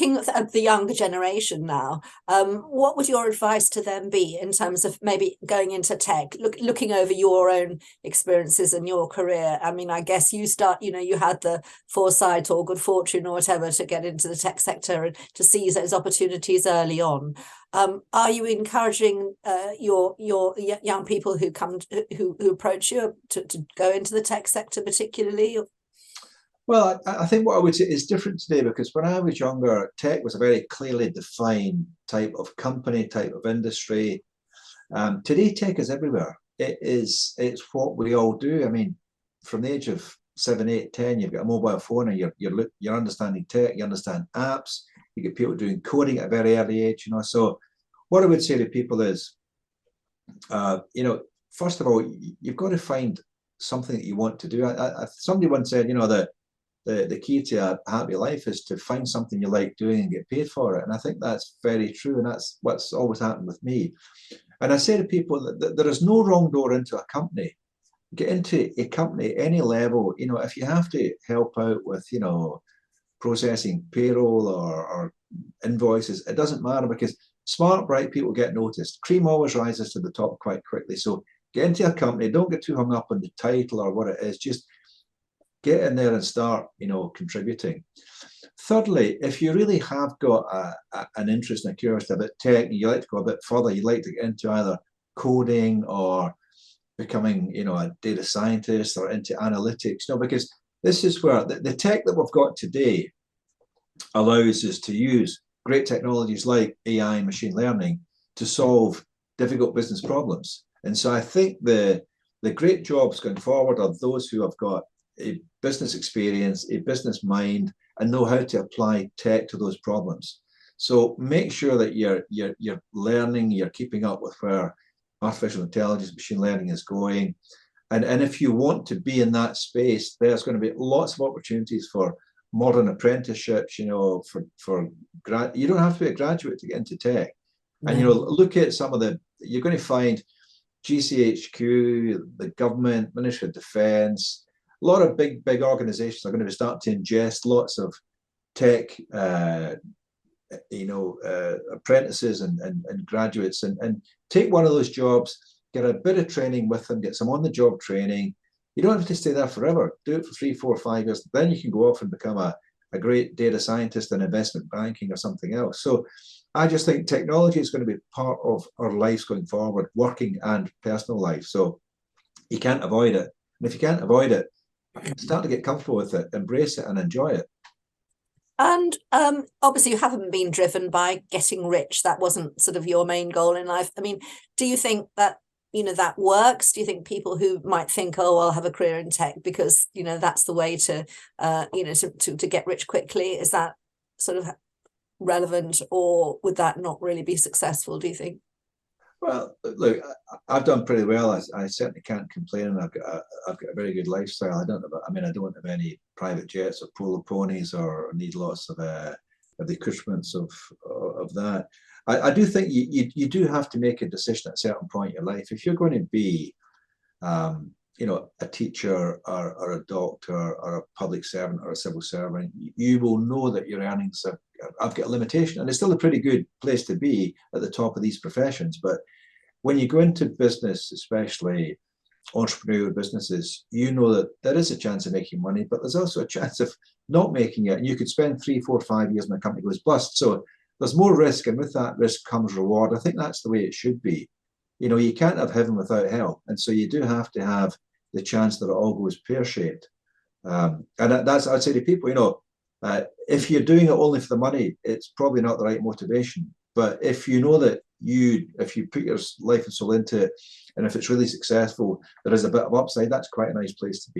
Thinking of the younger generation now, what would your advice to them be in terms of maybe going into tech, looking over your own experiences and your career? I mean, I guess you had the foresight or good fortune or whatever to get into the tech sector and to seize those opportunities early on. Are you encouraging your young people who approach you to go into the tech sector particularly? Well, I think what I would say is different today, because when I was younger, tech was a very clearly defined type of company, type of industry. Today, tech is everywhere. It's what we all do. I mean, from the age of 7, 8, 10, you've got a mobile phone and you're understanding tech, you understand apps, you get people doing coding at a very early age, So what I would say to people is, first of all, you've got to find something that you want to do. Somebody once said, that the key to a happy life is to find something you like doing and get paid for it. And I think that's very true. And that's what's always happened with me. And I say to people that there is no wrong door into a company. Get into a company, any level, if you have to help out with, processing payroll or invoices, it doesn't matter, because smart, bright people get noticed. Cream always rises to the top quite quickly. So get into a company, don't get too hung up on the title or what it is. Just get in there and start, contributing. Thirdly, if you really have got an interest and a curiosity about tech, and you like to go a bit further, you like to get into either coding or becoming, a data scientist or into analytics, because this is where the tech that we've got today allows us to use great technologies like AI and machine learning to solve difficult business problems. And so I think the great jobs going forward are those who have got a business experience, a business mind, and know how to apply tech to those problems. So make sure that you're learning, you're keeping up with where artificial intelligence, machine learning is going. And if you want to be in that space, there's going to be lots of opportunities for modern apprenticeships, you don't have to be a graduate to get into tech. And, look at some of you're going to find GCHQ, the government, Ministry of Defense, a lot of big organizations are going to be starting to ingest lots of tech, apprentices and graduates, and take one of those jobs, get a bit of training with them, get some on-the-job training. You don't have to stay there forever. Do it for 3, 4, 5 years. Then you can go off and become a great data scientist in investment banking or something else. So I just think technology is going to be part of our lives going forward, working and personal life. So you can't avoid it. And if you can't avoid it, start to get comfortable with it, embrace it and enjoy it. And obviously you haven't been driven by getting rich. That wasn't sort of your main goal in life. I mean, do you think that, that works? Do you think people who might think, oh, I'll have a career in tech because, that's the way to get rich quickly, is that sort of relevant, or would that not really be successful, do you think? Well, look, I've done pretty well. I certainly can't complain. I've got a very good lifestyle. I don't have any private jets or polo ponies or need lots of the accoutrements of that. I do think you do have to make a decision at a certain point in your life. If you're going to be, a teacher or a doctor or a public servant or a civil servant, you will know that your earnings have got a limitation, and it's still a pretty good place to be at the top of these professions. But when you go into business, especially entrepreneurial businesses, you know that there is a chance of making money, but there's also a chance of not making it. And you could spend 3, 4, 5 years when a company goes bust. So there's more risk, and with that risk comes reward. I think that's the way it should be. You can't have heaven without hell. And so you do have to have the chance that it all goes pear-shaped. And that's, I'd say to people, if you're doing it only for the money, it's probably not the right motivation. But if you know that if you put your life and soul into it, and if it's really successful, there is a bit of upside, that's quite a nice place to be.